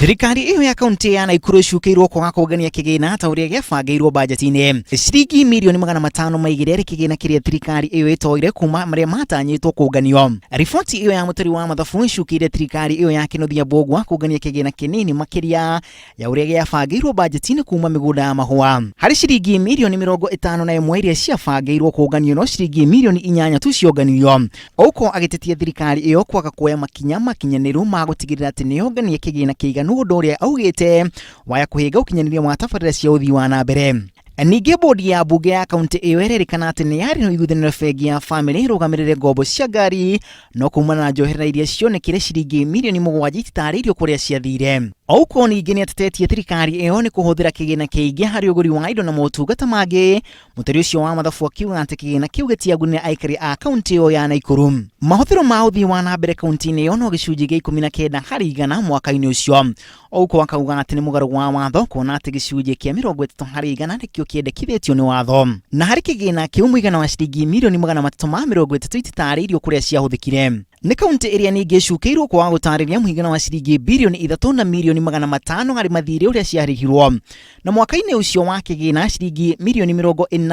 Thirikari iyo ya kaunti ya Nakuru icukĩirwo kwaga kũngania kĩgĩna ta ũrĩa gĩabangĩirwo bajeti-inĩ. Ciringi mirioni 500 maigire kĩgĩna kĩrĩa thirikari iyo ĩtoire kuma marĩa matanyĩtwo kũnganio. Riboti iyo ya mũtari wa mathabu icukĩire thirikari iyo ya Kĩnũthia Mbũgua kũngania kĩgĩna kĩnini makĩria ya ũrĩa gĩabangĩirwo bajeti-inĩ kuma mĩgũnda ya mahũa. Harĩ ciringi mirioni 51 iria ciabangĩirwo kũnganio no ciringi mirioni 8 tu cionganirio. Ouko agĩtetia thirikari iyo kwaga kuoya makinya makinyanĩru ma gũtigĩrĩra atĩ nĩyongania kĩgĩna kĩiganu ũndũ ũrĩa augĩte waya kũhĩnga ũkinyanĩria wa tabarĩra cia ũthii wa na mbere. Ningĩ bodi ya bunge ya kaunti iyo ĩrerĩkana atĩ nĩ yarĩ na ithuthanĩro bengi ya family ĩrũgamĩrĩre ngombo cia ngari no kumana na njoherera iria cionekire ciringi mirioni 7 ititarĩirio kũrĩa ciathire. Ouko ningĩ nĩ atetetie thirikari iyo nĩ kũhũthĩra kĩgĩna kĩingĩ harĩ ũgũri wa indo na motungata mangĩ. Mũtari ũcio wa mathabu akiuga atĩ kĩgĩna kĩu gĩtiagunĩra aikari a kaunti iyo ya Nakuru. Mahũthĩro ma ũthii wa na mbere kaunti-inĩ iyo no gĩcunjĩ gĩa 19 harĩ 100 mwaka-inĩ ũcio. Ouko akauga atĩ nĩ mũgarũ wa watho kuona atĩ gĩcunjĩ kĩa 30 harĩ 100 nĩkĩo kĩendekithĩtio nĩ watho. Na harĩ kĩgĩna kĩu mũigana wa ciringi mirioni 330 ititarĩirio kũrĩa ciahũthĩkire. Nĩ kaunti ĩrĩa ningĩ icukĩirwo kwaga gũtarĩria mũigana wa ciringi birioni 3 na mirioni 500 harĩ mathirĩ ũrĩa ciarĩhirwo. Na mwaka-inĩ ũcio wa kĩgĩna ciringi mirioni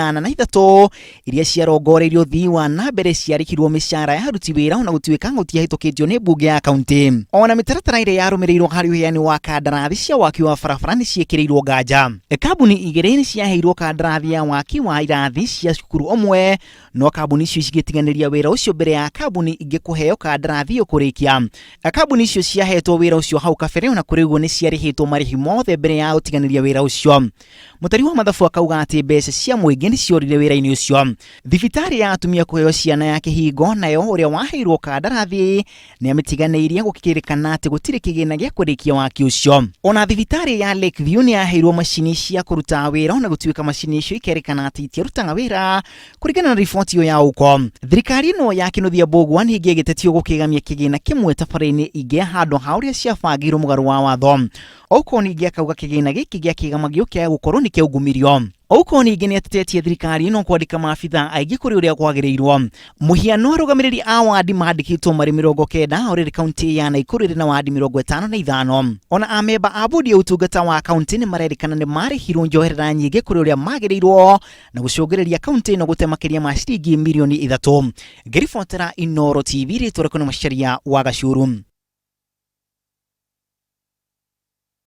83 iria ciarongoreirio ũthii wa na mbere ciarĩhirwo mĩcara ya aruti wĩra ona gũtuĩka gũtiahĩtũkĩtio nĩ bunge ya kaunti. Ona mĩtaratara ĩrĩa yarũmĩrĩirwo harĩ ũheani wa kandarathi cia waki wa barabara nĩ ciĩkĩrĩirwo nganja. Kambuni igĩrĩ nĩ ciaheirwo kandarathi ya waki wa irathi cia cukuru ũmwe no kambuni icio cigĩtiganĩria wĩra ũcio mbere ya kambuni ingĩ kũheo kandarathi yo kũrĩkia. Kambuni icio ciahetwo wĩra ũcio hau kabere ona kũrĩ ũguo nĩ ciarĩhĩtwo marĩhi mothe mbere ya gũtiganĩria wĩra ũcio. Mũtari wa mathabu akauga atĩ mbeca cia mũingĩ nĩ ciorire wĩra-inĩ ũcio. Thibitarĩ ya atumia kũheo ciana ya kĩhingo nayo ũrĩa waheirwo kandarathi nĩ amĩtiganĩirie gũkĩrĩkana atĩ gũtirĩ kĩgĩna gĩa kũrĩkia waki ũcio. Ona thibitarĩ ya Lakeview nĩ yaheirwo macini cia kũruta wĩra ona gũtuĩka macini icio ikerĩkana atĩ itiarutaga wĩra kũringana na riboti iyo ya Ouko. Thirikari ĩno ya Kĩnũthia Mbũgua nĩ ĩgĩtetio gũkĩgamia kĩgĩna kĩmwe tabarĩra-inĩ ingĩ handũ ha ũrĩa ciabangĩirwo mũgarũ wa watho. Ouko ningĩ akauga kĩgĩna gĩkĩ gĩa kĩgamagio kĩa gũkorwo nĩ kĩaungumirio. Ouko ningĩ nĩ atetetie thirikari ĩno kwandĩka maabitha aingĩ kũrĩ ũrĩa kwagĩrĩirwo. Mũhiano arũgamĩrĩri a wadi mandĩkĩtwo marĩ 90 o rĩrĩ kaunti ya Nakuru ĩrĩ na wadi 55. Ona amemba a bodi ya ũtungata wa kaunti nĩ marerĩkana nĩ marĩhirwo njoherera nyingĩ kũrĩ ũrĩa magĩrĩirwo na gũcũngĩrĩria kaunti ĩno gũte makĩria ma ciringi mirioni 3. Ngĩribotera Inooro TV rĩtwa rĩakwa nĩ Macharia wa Gacuru.